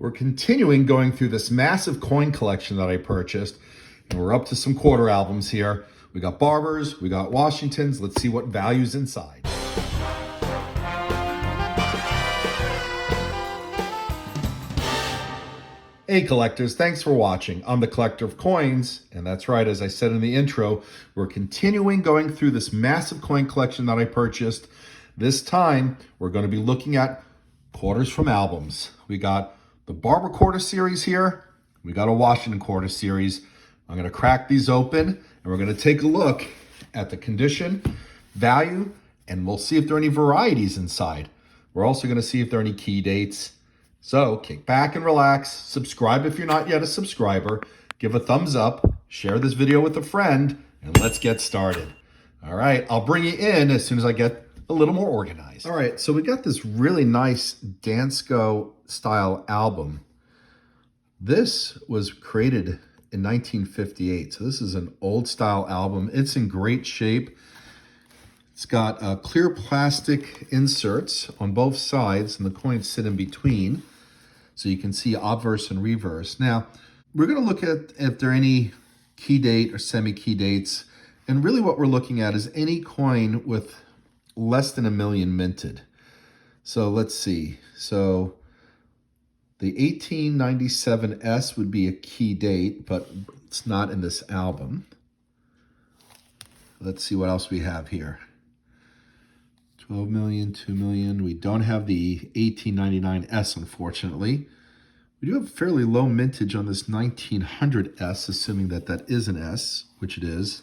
We're continuing going through this massive coin collection that I purchased, and we're up to some quarter albums here. We got Barbers, we got Washingtons. Let's see what value's inside. Hey collectors, thanks for watching. I'm the collector of coins, and that's right, as I said in the intro, we're continuing going through this massive coin collection that I purchased. This time, we're going to be looking at quarters from albums. We got the Barber Quarter series here. We got a Washington Quarter series. I'm going to crack these open, and we're going to take a look at the condition, value, and we'll see if there are any varieties inside. We're also going to see if there are any key dates. So kick back and relax, subscribe if you're not yet a subscriber, give a thumbs up, share this video with a friend, and let's get started. All right, I'll bring you in as soon as I get a little more organized. All right, so we got this really nice Dansco-style album. This was created in 1958, so this is an old style album. It's in great shape. It's got clear plastic inserts on both sides, and the coins sit in between, so you can see obverse and reverse. Now, we're going to look at if there are any key date or semi-key dates, and really what we're looking at is any coin with less than 1 million minted. So let's see. So the 1897 S would be a key date, but it's not in this album. Let's see what else we have here. 12 million, 2 million. We don't have the 1899 S, unfortunately. We do have fairly low mintage on this 1900 S, assuming that that is an S, which it is.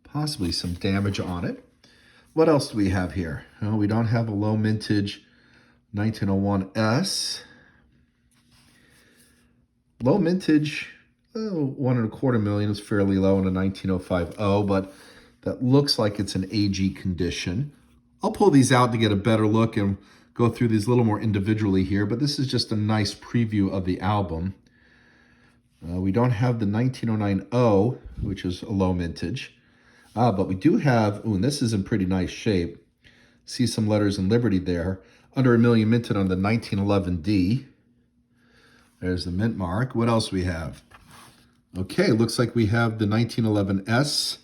Possibly some damage on it. What else do we have here? Oh, we don't have a low mintage 1901 S. Low mintage, 1.25 million is fairly low in a 1905 O, but that looks like it's an AG condition. I'll pull these out to get a better look and go through these a little more individually here, but this is just a nice preview of the album. We don't have the 1909 O, which is a low mintage. But we do have, and this is in pretty nice shape. See some letters in Liberty there. Under 1 million minted on the 1911 D. There's the mint mark. What else we have? Okay, looks like we have the 1911 S.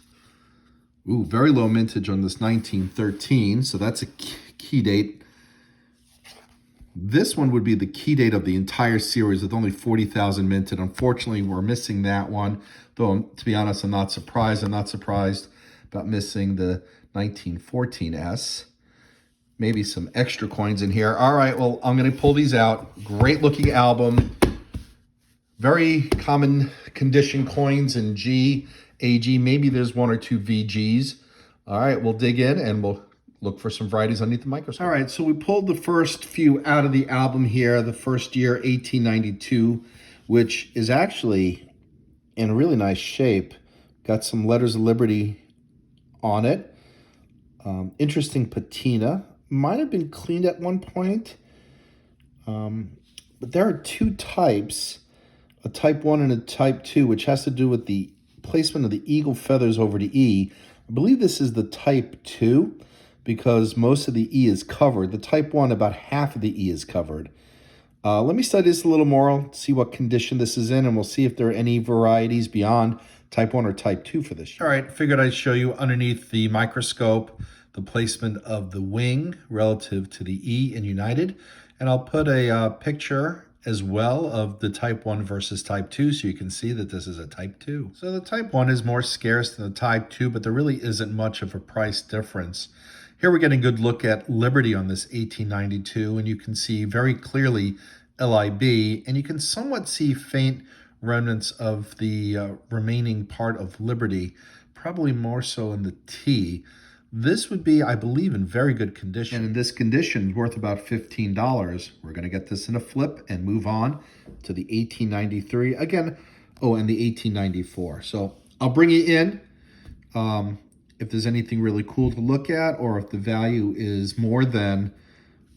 Ooh, very low mintage on this 1913, so that's a key date. This one would be the key date of the entire series with only 40,000 minted. Unfortunately, we're missing that one, though, to be honest, I'm not surprised. I'm not surprised about missing the 1914 S. Maybe some extra coins in here. All right, well, I'm going to pull these out. Great looking album. Very common condition coins in G, AG. Maybe there's 1 or 2 VGs. All right, we'll dig in and we'll look for some varieties underneath the microscope. All right, so we pulled the first few out of the album here. The first year, 1892, which is actually in really nice shape. Got some letters of Liberty on it. Interesting patina. Might have been cleaned at one point. But there are 2 types, a type 1 and a type 2, which has to do with the placement of the eagle feathers over the E. I believe this is the type 2 because most of the E is covered. The type 1, about half of the E is covered. Let me study this a little more, see what condition this is in, and we'll see if there are any varieties beyond type 1 or type 2 for this year. All right, figured I'd show you underneath the microscope the placement of the wing relative to the E in United. And I'll put a picture as well of the type 1 versus type 2 so you can see that this is a type 2. So the type 1 is more scarce than the type 2, but there really isn't much of a price difference. Here we're getting a good look at Liberty on this 1892, and you can see very clearly LIB, and you can somewhat see faint remnants of the remaining part of Liberty, probably more so in the T. This would be, I believe, in very good condition. And in this condition, worth about $15. We're going to get this in a flip and move on to the 1893. Again, oh, and the 1894. So I'll bring you in if there's anything really cool to look at, or if the value is more than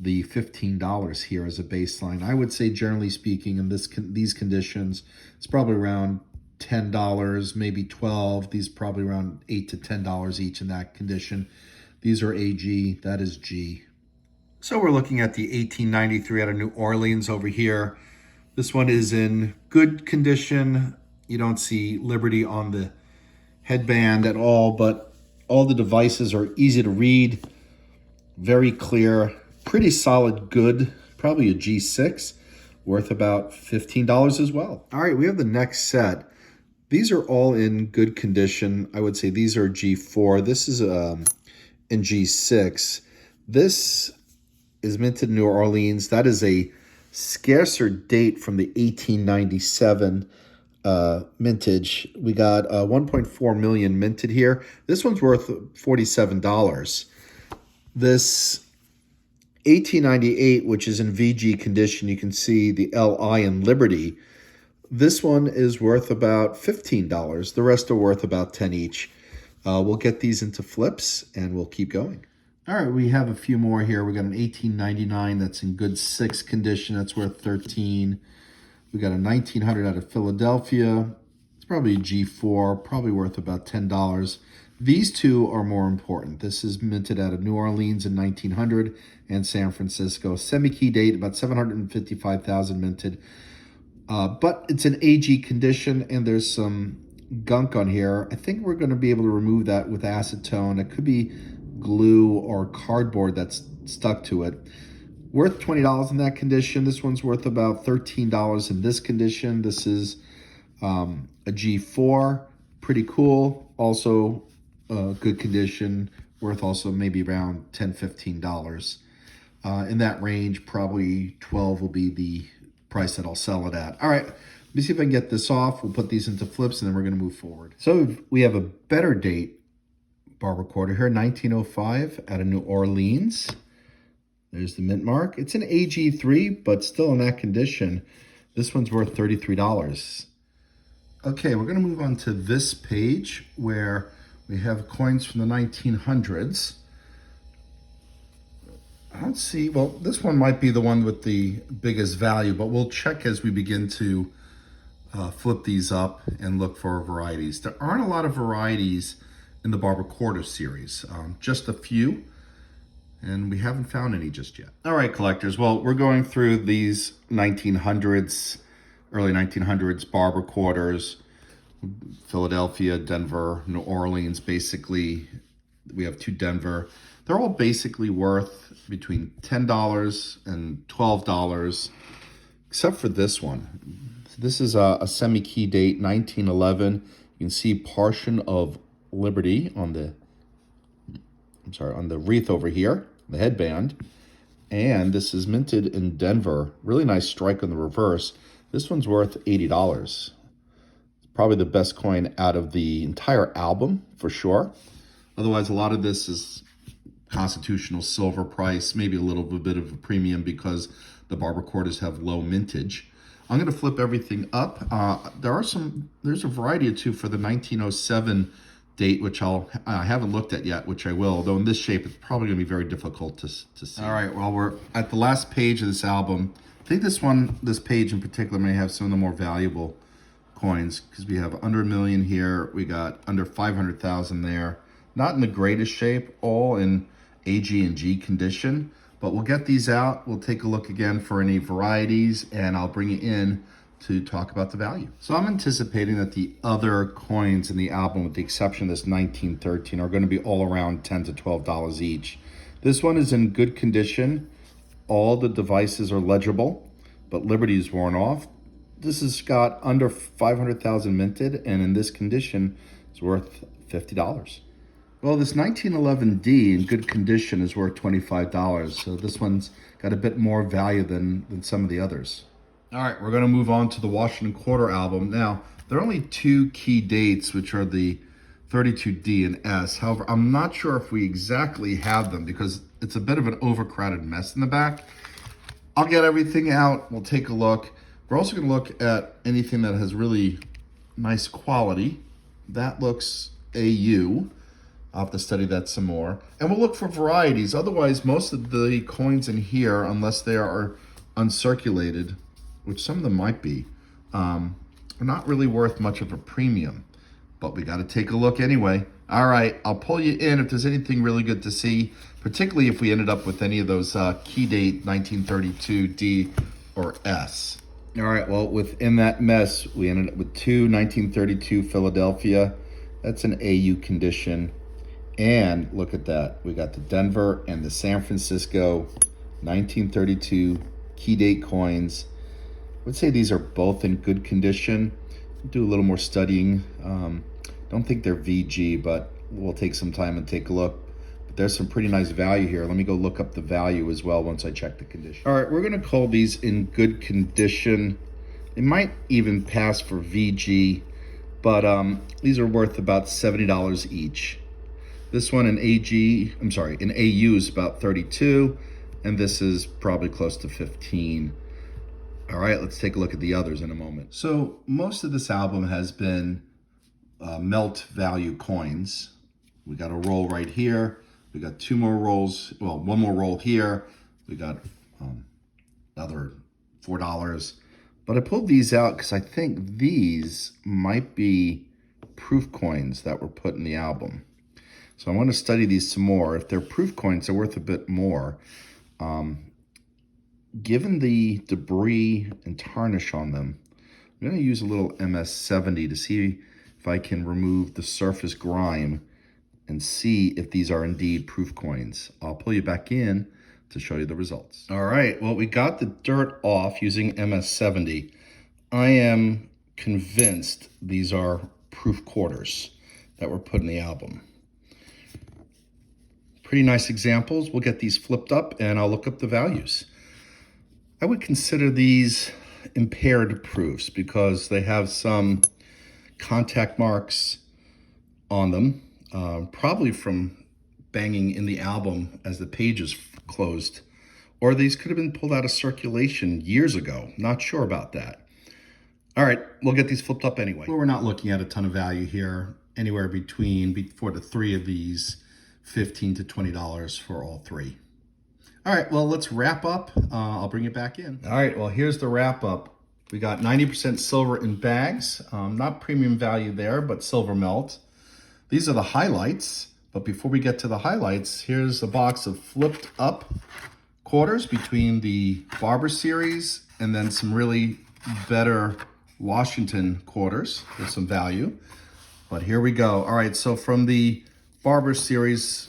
the $15 here as a baseline. I would say, generally speaking, in these conditions, it's probably around $10, maybe $12. These probably around $8 to $10 each in that condition. These are AG, that is G. So we're looking at the 1893 out of New Orleans over here. This one is in good condition. You don't see Liberty on the headband at all, but all the devices are easy to read, very clear, pretty solid good, probably a G6, worth about $15 as well. All right, we have the next set. These are all in good condition. I would say these are G4. This is in G6. This is minted in New Orleans. That is a scarcer date from the 1897 mintage. We got 1.4 million minted here. This one's worth $47. This 1898, which is in VG condition, you can see the LI in Liberty. This one is worth about $15. The rest are worth about 10 each. We'll get these into flips and we'll keep going. All right, we have a few more here. We got an 1899 that's in good 6 condition. That's worth 13. We got a 1900 out of Philadelphia. It's probably a G4, probably worth about $10. These two are more important. This is minted out of New Orleans in 1900 and San Francisco. Semi-key date, about 755,000 minted. But it's in AG condition and there's some gunk on here. I think we're going to be able to remove that with acetone. It could be glue or cardboard that's stuck to it. Worth $20 in that condition. This one's worth about $13 in this condition. This is a G4, pretty cool. Also good condition, worth also maybe around $10, $15. In that range, probably 12 will be the price that I'll sell it at. All right, let me see if I can get this off. We'll put these into flips and then we're gonna move forward. So we have a better date Barber quarter here, 1905 out of New Orleans. There's the mint mark. It's an AG3, but still in that condition. This one's worth $33. Okay, we're gonna move on to this page where we have coins from the 1900s. I don't see, well, this one might be the one with the biggest value, but we'll check as we begin to flip these up and look for varieties. There aren't a lot of varieties in the Barber Quarters series, just a few, and we haven't found any just yet. All right, collectors, well, we're going through these 1900s, early 1900s Barber Quarters, Philadelphia, Denver, New Orleans. Basically, we have 2 Denver. They're all basically worth between $10 and $12, except for this one. This is a semi-key date, 1911. You can see portion of Liberty on the, on the wreath over here, the headband. And this is minted in Denver. Really nice strike on the reverse. This one's worth $80. Probably the best coin out of the entire album, for sure. Otherwise, a lot of this is constitutional silver price, maybe a little bit of a premium because the Barber Quarters have low mintage. I'm going to flip everything up. There's a variety or two for the 1907 date, which I haven't looked at yet, which I will, though in this shape, it's probably going to be very difficult to see. All right, well, we're at the last page of this album. I think this page in particular may have some of the more valuable coins because we have under $1 million here. We got under 500,000 there. Not in the greatest shape, all in AG and G condition, but we'll get these out. We'll take a look again for any varieties and I'll bring you in to talk about the value. So I'm anticipating that the other coins in the album, with the exception of this 1913, are going to be all around $10 to $12 each. This one is in good condition. All the devices are legible, but Liberty is worn off. This has got under 500,000 minted, and in this condition, it's worth $50. Well, this 1911D in good condition is worth $25, so this one's got a bit more value than some of the others. All right, we're gonna move on to the Washington Quarter album. Now, there are only 2 key dates, which are the 32D and S. However, I'm not sure if we exactly have them because it's a bit of an overcrowded mess in the back. I'll get everything out, we'll take a look. We're also gonna look at anything that has really nice quality. That looks AU. I'll have to study that some more. And we'll look for varieties. Otherwise, most of the coins in here, unless they are uncirculated, which some of them might be, are not really worth much of a premium. But we got to take a look anyway. All right, I'll pull you in if there's anything really good to see, particularly if we ended up with any of those key date 1932 D or S. All right, well, within that mess, we ended up with two 1932 Philadelphia. That's an AU condition. And look at that. We got the Denver and the San Francisco 1932 key date coins. I would say these are both in good condition. Do a little more studying. Don't think they're VG, but we'll take some time and take a look. But there's some pretty nice value here. Let me go look up the value as well once I check the condition. All right, we're gonna call these in good condition. They might even pass for VG, but these are worth about $70 each. This one in in AU is about 32, and this is probably close to 15. All right, let's take a look at the others in a moment. So most of this album has been melt value coins. We got a roll right here. We got two more rolls, well, one more roll here. We got another $4. But I pulled these out because I think these might be proof coins that were put in the album. So I want to study these some more. If they're proof coins, they're worth a bit more. Given the debris and tarnish on them, I'm going to use a little MS-70 to see if I can remove the surface grime and see if these are indeed proof coins. I'll pull you back in to show you the results. All right, well, we got the dirt off using MS-70. I am convinced these are proof quarters that were put in the album. Pretty nice examples. We'll get these flipped up and I'll look up the values. I would consider these impaired proofs because they have some contact marks on them, probably from banging in the album as the pages closed, or these could have been pulled out of circulation years ago. Not sure about that. All right, we'll get these flipped up anyway. Well, we're not looking at a ton of value here, anywhere between, for the three of these, $15 to $20 for all three. All right, well, let's wrap up. I'll bring it back in. All right, well, here's the wrap up. We got 90% silver in bags. Not premium value there, but silver melt. These are the highlights. But before we get to the highlights, here's a box of flipped up quarters between the Barber series and then some really better Washington quarters with some value. But here we go. All right, so from the Barber series,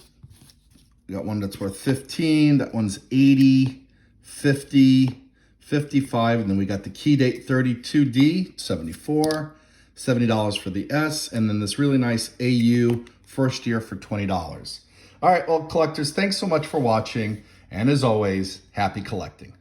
we got one that's worth 15, that one's 80, 50, 55, and then we got the key date 32D, 74, $70 for the S, and then this really nice AU first year for $20. All right, well, collectors, thanks so much for watching, and as always, happy collecting.